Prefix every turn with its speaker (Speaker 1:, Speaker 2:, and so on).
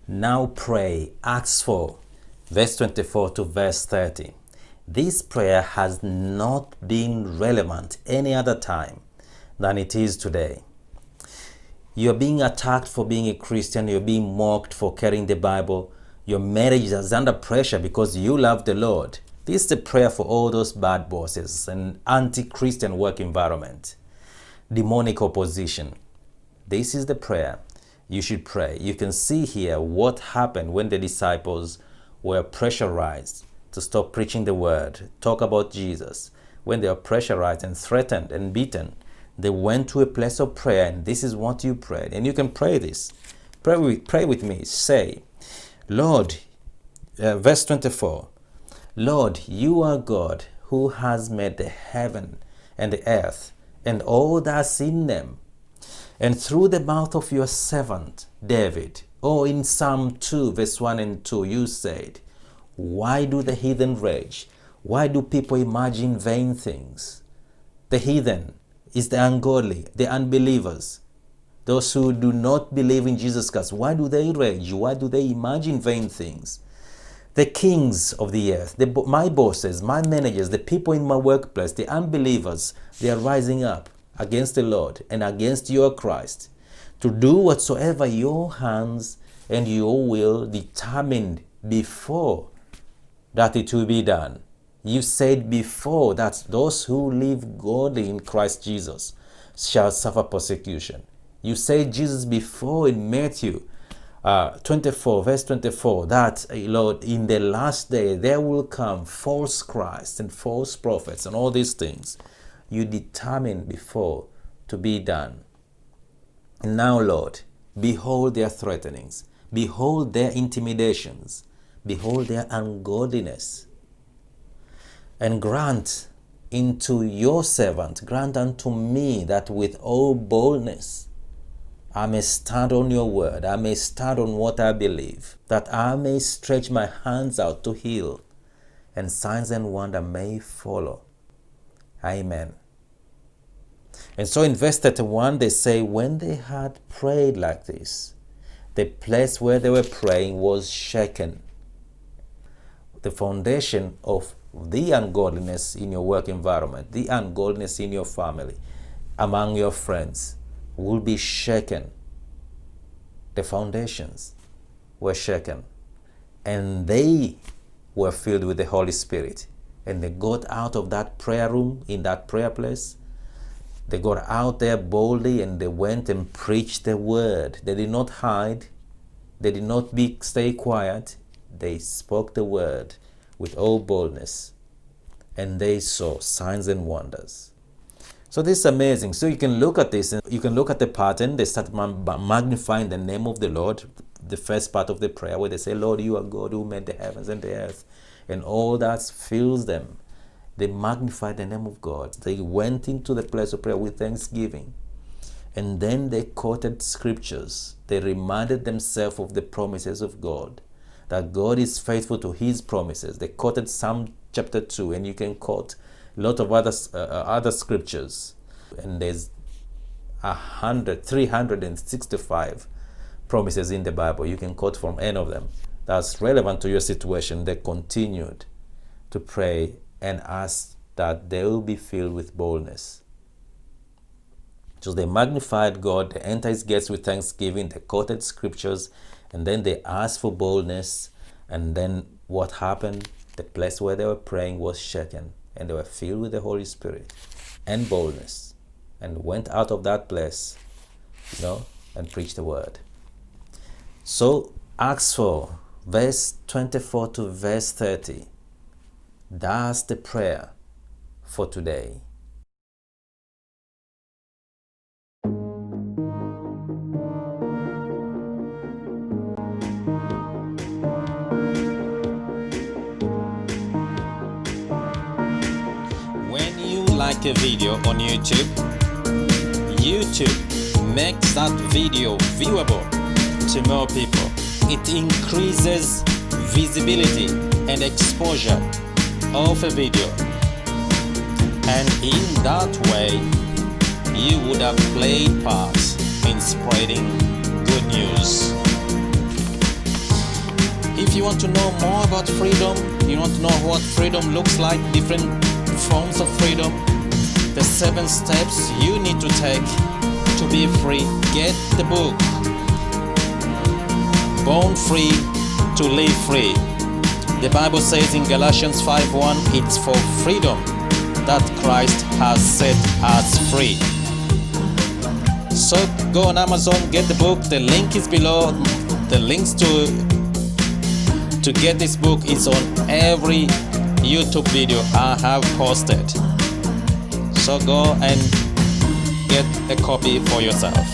Speaker 1: Now pray, Acts 4, verse 24 to verse 30. This prayer has not been relevant any other time than it is today. You're being attacked for being a Christian. You're being mocked for carrying the Bible. Your marriage is under pressure because you love the Lord. This is the prayer for all those bad bosses and anti-Christian work environment, demonic opposition. This is the prayer you should pray. You can see here what happened when the disciples were pressurized to stop preaching the word, talk about Jesus. When they were pressurized and threatened and beaten, they went to a place of prayer, and this is what you prayed. And you can pray this. Pray with me. Say, Lord, verse 24, Lord, you are God who has made the heaven and the earth and all that's in them. And through the mouth of your servant, David, in Psalm 2, verse 1 and 2, you said, why do the heathen rage? Why do people imagine vain things? The heathen is the ungodly, the unbelievers, those who do not believe in Jesus Christ. Why do they rage? Why do they imagine vain things? The kings of the earth, my bosses, my managers, the people in my workplace, the unbelievers, they are rising up against the Lord and against your Christ to do whatsoever your hands and your will determined before that it will be done. You said before that those who live godly in Christ Jesus shall suffer persecution. You said, Jesus, before in Matthew 24, verse 24, that, Lord, in the last day there will come false Christ and false prophets and all these things you determined before to be done. And now, Lord, behold their threatenings, behold their intimidations, behold their ungodliness, and grant unto your servant, grant unto me that with all boldness I may stand on your word, I may stand on what I believe, that I may stretch my hands out to heal, and signs and wonder may follow. Amen. And so in verse 31, they say, when they had prayed like this, the place where they were praying was shaken. The foundation of the ungodliness in your work environment, the ungodliness in your family, among your friends, will be shaken. The foundations were shaken. And they were filled with the Holy Spirit. And they got out of that prayer room, in that prayer place. They got out there boldly and they went and preached the word. They did not hide. They did not stay quiet. They spoke the word with all boldness. And they saw signs and wonders. So this is amazing. So you can look at this and you can look at the pattern. They start magnifying the name of the Lord. The first part of the prayer where they say, Lord, you are God who made the heavens and the earth. And all that fills them. They magnified the name of God. They went into the place of prayer with thanksgiving. And then they quoted scriptures. They reminded themselves of the promises of God. That God is faithful to his promises. They quoted Psalm chapter 2, and you can quote a lot of other scriptures. And there's 365 promises in the Bible. You can quote from any of them. That's relevant to your situation. They continued to pray and ask that they will be filled with boldness. So they magnified God, they entered his gates with thanksgiving, they quoted scriptures, and then they asked for boldness. And then what happened? The place where they were praying was shaken, and they were filled with the Holy Spirit and boldness, and went out of that place, and preached the word. So Acts 4, verse 24 to verse 30, that's the prayer for today. When you like a video on YouTube makes that video viewable to more people. It increases visibility and exposure of a video, and in that way you would have played part in spreading good news. you want to know more about freedom, you want to know what freedom looks like, different forms of freedom, the 7 steps you need to take to be free, get the book, Born Free to Live Free. The Bible says in Galatians 5:1, it's for freedom that Christ has set us free. So go on Amazon, get the book. The link is below. The links to get this book is on every YouTube video I have posted. So go and get a copy for yourself.